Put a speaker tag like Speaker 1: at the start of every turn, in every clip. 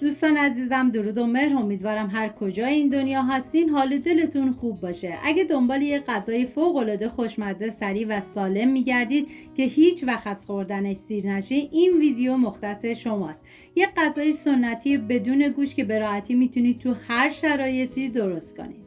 Speaker 1: دوستان عزیزم، درود و مهر. امیدوارم هر کجای این دنیا هستین حال دلتون خوب باشه. اگه دنبال یه غذای فوق‌العاده خوشمزه، سریع و سالم میگردید که هیچ وقت از خوردنش سیر نشی، این ویدیو مختص شماست. یه غذای سنتی بدون گوشت که به راحتی میتونید تو هر شرایطی درست کنید.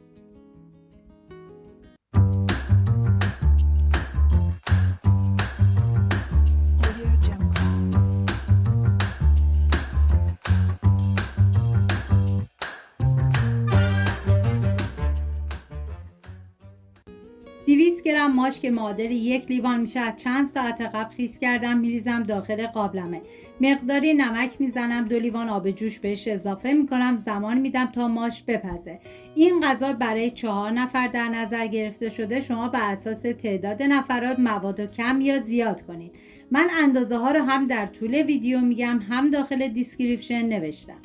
Speaker 1: گرم ماش که معادل 1 لیوان میشه از چند ساعت قبل خیس کردم میریزم داخل قابلمه. مقداری نمک میزنم، 2 لیوان آب جوش بهش اضافه میکنم، زمان میدم تا ماش بپزه. این غذا برای 4 نفر در نظر گرفته شده. شما به اساس تعداد نفرات مواد رو کم یا زیاد کنید. من اندازه ها رو هم در طول ویدیو میگم، هم داخل دیسکریپشن نوشتم.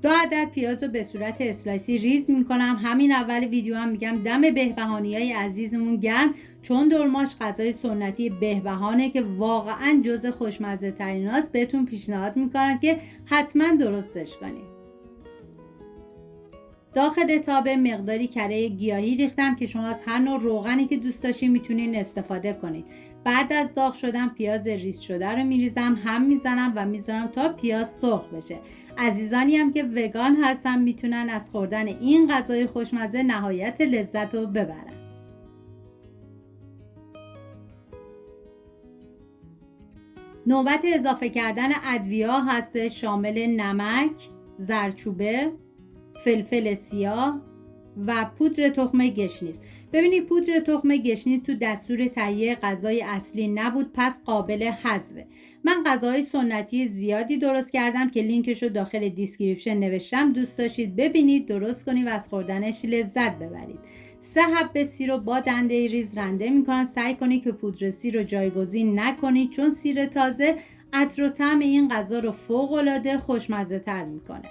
Speaker 1: 2 عدد پیاز رو به صورت اسلایسی ریز میکنم. همین اول ویدیو هم میگم دم بهبهانیای عزیزمون گرم، چون دورماش غذای سنتی بهبهانه که واقعا جز خوشمزه تریناست. بهتون پیشنهاد میکنم که حتما درستش کنید. داخل تابه مقداری کره گیاهی ریختم که شما از هر نوع روغنی که دوست داشتین میتونین استفاده کنید. بعد از داغ شدن پیاز ریز شده رو میریزم، هم میزنم و میذارم تا پیاز سرخ بشه. عزیزانی هم که وگان هستن میتونن از خوردن این غذای خوشمزه نهایت لذت رو ببرن. نوبت اضافه کردن ادویه هست، شامل نمک، زردچوبه، فلفل سیاه و پودر تخم گشنیز. ببینید پودر تخم گشنیز تو دستور تهیه غذای اصلی نبود، پس قابل حذفه. من غذاهای سنتی زیادی درست کردم که لینکشو داخل دیسکریپشن نوشتم. دوست داشتید ببینید، درست کنید و از خوردنش لذت ببرید. 3 حبه سیر رو با دنده ریز رنده میکنم. سعی کنید که پودر سیر رو جایگزین نکنید، چون سیر تازه عطر و طعم این غذا رو فوق العاده خوشمزه تر میکنه.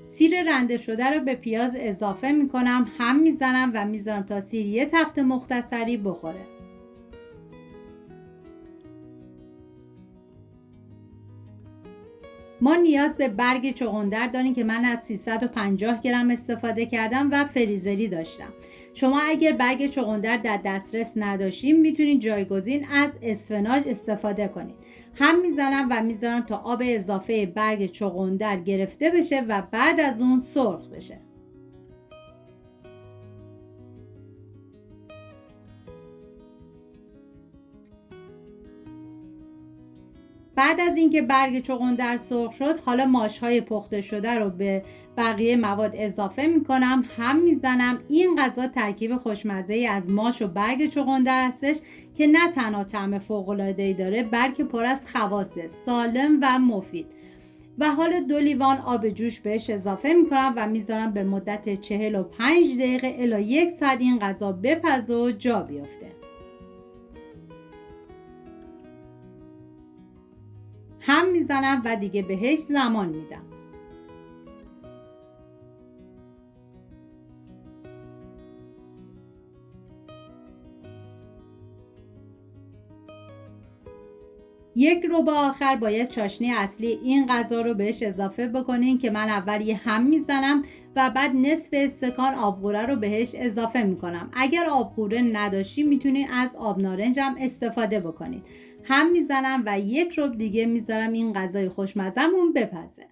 Speaker 1: سیر رنده شده رو به پیاز اضافه میکنم، هم میزنم و میذارم تا سیر یه تفت مختصری بخوره. ما نیاز به برگ چغندر داریم که من از 350 گرم استفاده کردم و فریزری داشتم. شما اگر برگ چغندر در دسترس نداشتین میتونید جایگزین از اسفناج استفاده کنید. هم میزنم و میذارم تا آب اضافه برگ چغندر گرفته بشه و بعد از اون سرخ بشه. بعد از اینکه برگ چغندر سرخ شد، حالا ماش‌های پخته شده رو به بقیه مواد اضافه میکنم، هم میزنم. این غذا ترکیب خوشمزه‌ای از ماش و برگ چغندر هستش که نه تنها طعم فوق‌العاده‌ای داره، بلکه پر از خواص سالم و مفید. و حالا 2 لیوان آب جوش بهش اضافه میکنم و میذارم به مدت 45 دقیقه الی 1 ساعت این غذا بپزه و جا بیفته. هم میزنم و دیگه بهش زمان میدم. یک ربع آخر باید چاشنی اصلی این غذا رو بهش اضافه بکنین که من اول یه هم میزنم و بعد نصف استکان آبغوره رو بهش اضافه میکنم. اگر آبغوره نداشتی میتونین از آب نارنج هم استفاده بکنید. هم میزنم و 1 ربع دیگه میذارم این غذای خوشمزه‌مون بپزه.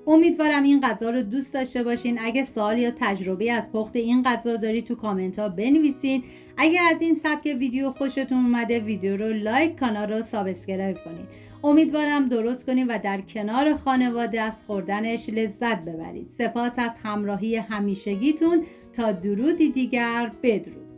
Speaker 1: امیدوارم این غذا رو دوست داشته باشین. اگه سوال یا تجربه از پخت این غذا داری تو کامنت ها بنویسین. اگر از این سبک ویدیو خوشتون اومده ویدیو رو لایک، کانال رو سابسکرایب کنید. امیدوارم درست کنید و در کنار خانواده از خوردنش لذت ببرید. سپاس از همراهی همیشگیتون. تا درودی دیگر، بدرود.